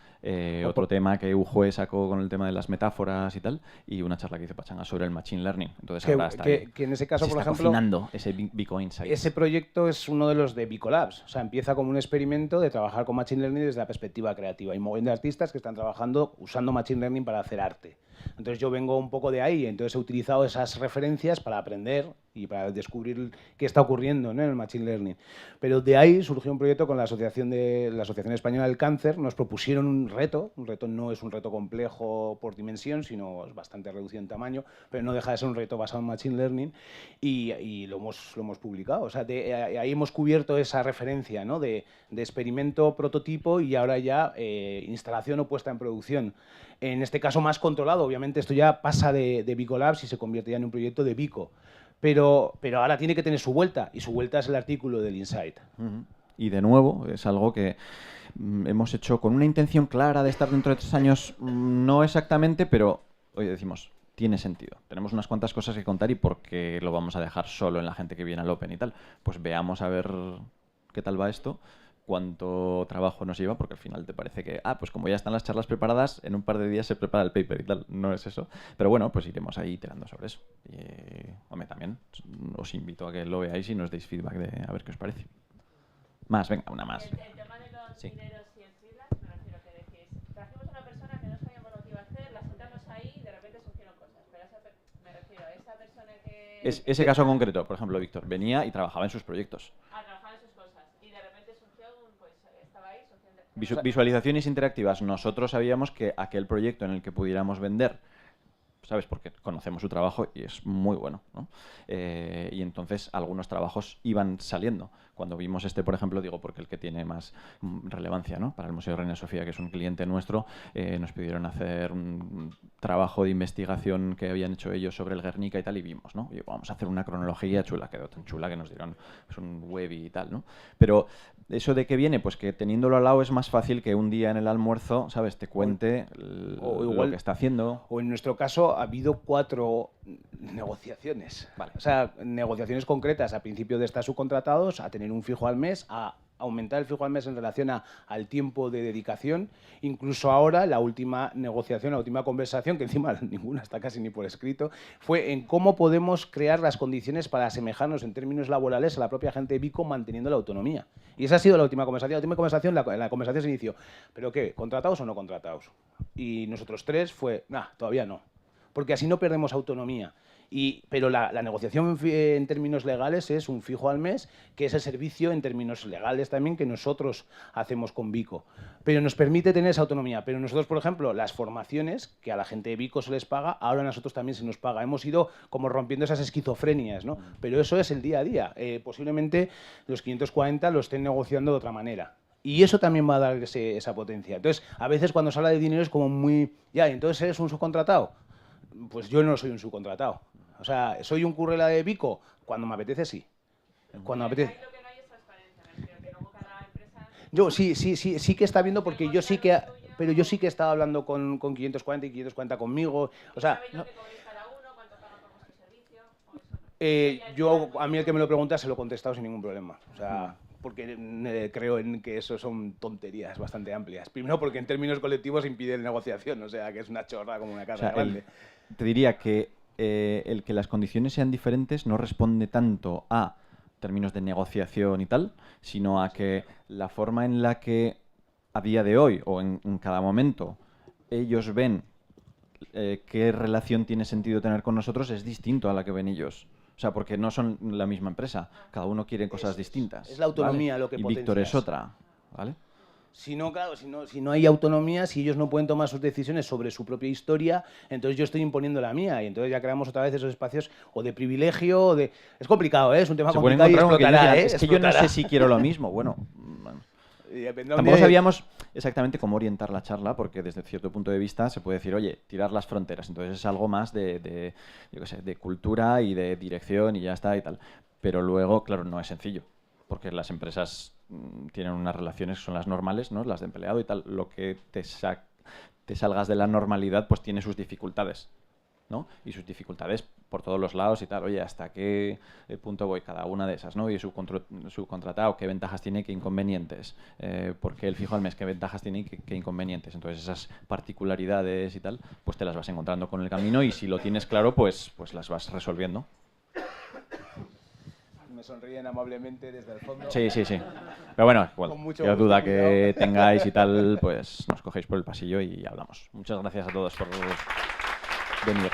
Otro tema que UJOE sacó con el tema de las metáforas y tal, y una charla que hizo Pachanga sobre el Machine Learning. Entonces ahora está que en ese caso, por ejemplo, cocinando ese Vico Insights. Ese proyecto es uno de los de Vico Labs. O sea, empieza como un experimento de trabajar con Machine Learning desde la perspectiva creativa. Hay un montón de artistas que están trabajando usando Machine Learning para hacer arte. Entonces yo vengo un poco de ahí, entonces he utilizado esas referencias para aprender y para descubrir qué está ocurriendo, ¿no?, en el Machine Learning. Pero de ahí surgió un proyecto con la Asociación Española del Cáncer. Nos propusieron un reto no es un reto complejo por dimensión, sino es bastante reducido en tamaño, pero no deja de ser un reto basado en Machine Learning y lo hemos publicado. O sea, ahí hemos cubierto esa referencia, ¿no?, de experimento, prototipo y ahora ya instalación o puesta en producción. En este caso más controlado, obviamente esto ya pasa de Vico Labs y se convierte ya en un proyecto de Vico. Pero ahora tiene que tener su vuelta, y su vuelta es el artículo del Insight. Y de nuevo, es algo que hemos hecho con una intención clara de estar dentro de 3 años, no exactamente, pero hoy decimos, tiene sentido. Tenemos unas cuantas cosas que contar y por qué lo vamos a dejar solo en la gente que viene al Open y tal. Pues veamos a ver qué tal va esto, cuánto trabajo nos lleva, porque al final te parece que, pues como ya están las charlas preparadas, en un par de días se prepara el paper y tal. No es eso. Pero bueno, pues iremos ahí tirando sobre eso. Y, hombre, también os invito a que lo veáis y nos deis feedback de a ver qué os parece. Más, venga, una más. El tema de los dineros y el feedback, me refiero a que decís, trajimos a una persona que no sabíamos lo que iba a hacer, la sentamos ahí y de repente surgieron cosas. Pero me refiero a esa persona que... Ese caso concreto, por ejemplo, Víctor, venía y trabajaba en sus proyectos. Trabajaba en sus cosas y de repente surgió, pues estaba ahí, Visualizaciones interactivas. Nosotros sabíamos que aquel proyecto en el que pudiéramos vender, ¿sabes? Porque conocemos su trabajo y es muy bueno, ¿no? Y entonces algunos trabajos iban saliendo. Cuando vimos este, por ejemplo, digo porque el que tiene más relevancia, ¿no?, para el Museo Reina Sofía, que es un cliente nuestro, nos pidieron hacer un trabajo de investigación que habían hecho ellos sobre el Guernica y tal, y vimos, ¿no? Y vamos a hacer una cronología chula, quedó tan chula que nos dieron pues, un web y tal, ¿no? Pero ¿eso de qué viene? Pues que teniéndolo al lado es más fácil que un día en el almuerzo, ¿sabes?, te cuente lo que está haciendo. O en nuestro caso ha habido 4 negociaciones. Vale. O sea, negociaciones concretas a principio de estar subcontratados, a tener un fijo al mes, a aumentar el fijo al mes en relación al tiempo de dedicación. Incluso ahora, la última negociación, la última conversación, que encima ninguna está casi ni por escrito, fue en cómo podemos crear las condiciones para asemejarnos en términos laborales a la propia gente de Vico manteniendo la autonomía. Y esa ha sido la última conversación. La última conversación, la conversación se inició. ¿Pero qué? ¿Contratados o no contratados? Y nosotros 3 fue, todavía no. Porque así no perdemos autonomía. Pero la negociación en términos legales es un fijo al mes, que es el servicio en términos legales también que nosotros hacemos con Vico. Pero nos permite tener esa autonomía. Pero nosotros, por ejemplo, las formaciones que a la gente de Vico se les paga, ahora a nosotros también se nos paga. Hemos ido como rompiendo esas esquizofrenias, ¿no? Pero eso es el día a día. Posiblemente los 540 lo estén negociando de otra manera. Y eso también va a dar esa potencia. Entonces, a veces cuando se habla de dinero es como muy... Ya, entonces eres un subcontratado. Pues yo no soy un subcontratado. O sea, ¿soy un currela de Vico? Cuando me apetece, sí. Cuando me apetece... Lo que no hay es transparencia, me refiero, que luego cada empresa... Yo sí que está viendo porque yo sí que... Pero yo sí que he estado hablando con 540 y 540 conmigo. O sea... ¿Sabéis lo que cobráis cada uno? ¿Cuánto pagan por vuestro servicio? ¿O eso no? Yo, a mí el que me lo pregunta se lo he contestado sin ningún problema. O sea, porque creo en que eso son tonterías bastante amplias. Primero porque en términos colectivos impide la negociación, o sea, que es una chorra como una casa grande. Te diría que el que las condiciones sean diferentes no responde tanto a términos de negociación y tal, sino a que la forma en la que a día de hoy o en cada momento ellos ven qué relación tiene sentido tener con nosotros es distinto a la que ven ellos. O sea, porque no son la misma empresa. Cada uno quiere cosas distintas. Es la autonomía, ¿vale? Lo que y Víctor potencias. es otra, ¿vale? Si no, claro, si no hay autonomía, si ellos no pueden tomar sus decisiones sobre su propia historia, entonces yo estoy imponiendo la mía y entonces ya creamos otra vez esos espacios o de privilegio o de... Es complicado, ¿eh? Es un tema complicado y explotará, ¿eh? Es que yo no sé si quiero lo mismo. Bueno, tampoco sabíamos exactamente cómo orientar la charla porque desde cierto punto de vista se puede decir, oye, tirar las fronteras. Entonces es algo más de yo qué sé, de cultura y de dirección y ya está y tal. Pero luego, claro, no es sencillo porque las empresas tienen unas relaciones que son las normales, ¿no? Las de empleado y tal. Lo que te salgas de la normalidad pues tiene sus dificultades, ¿no? Y sus dificultades por todos los lados y tal. Oye, ¿hasta qué punto voy cada una de esas, ¿no? Y subcontratado, ¿qué ventajas tiene, qué inconvenientes? ¿Por qué el fijo al mes? ¿Qué ventajas tiene y qué inconvenientes? Entonces esas particularidades y tal, pues te las vas encontrando con el camino y si lo tienes claro, pues las vas resolviendo. Sonríen amablemente desde el fondo. Sí. Pero bueno, cualquier duda que tengáis y tal, pues nos cogéis por el pasillo y hablamos. Muchas gracias a todos por venir.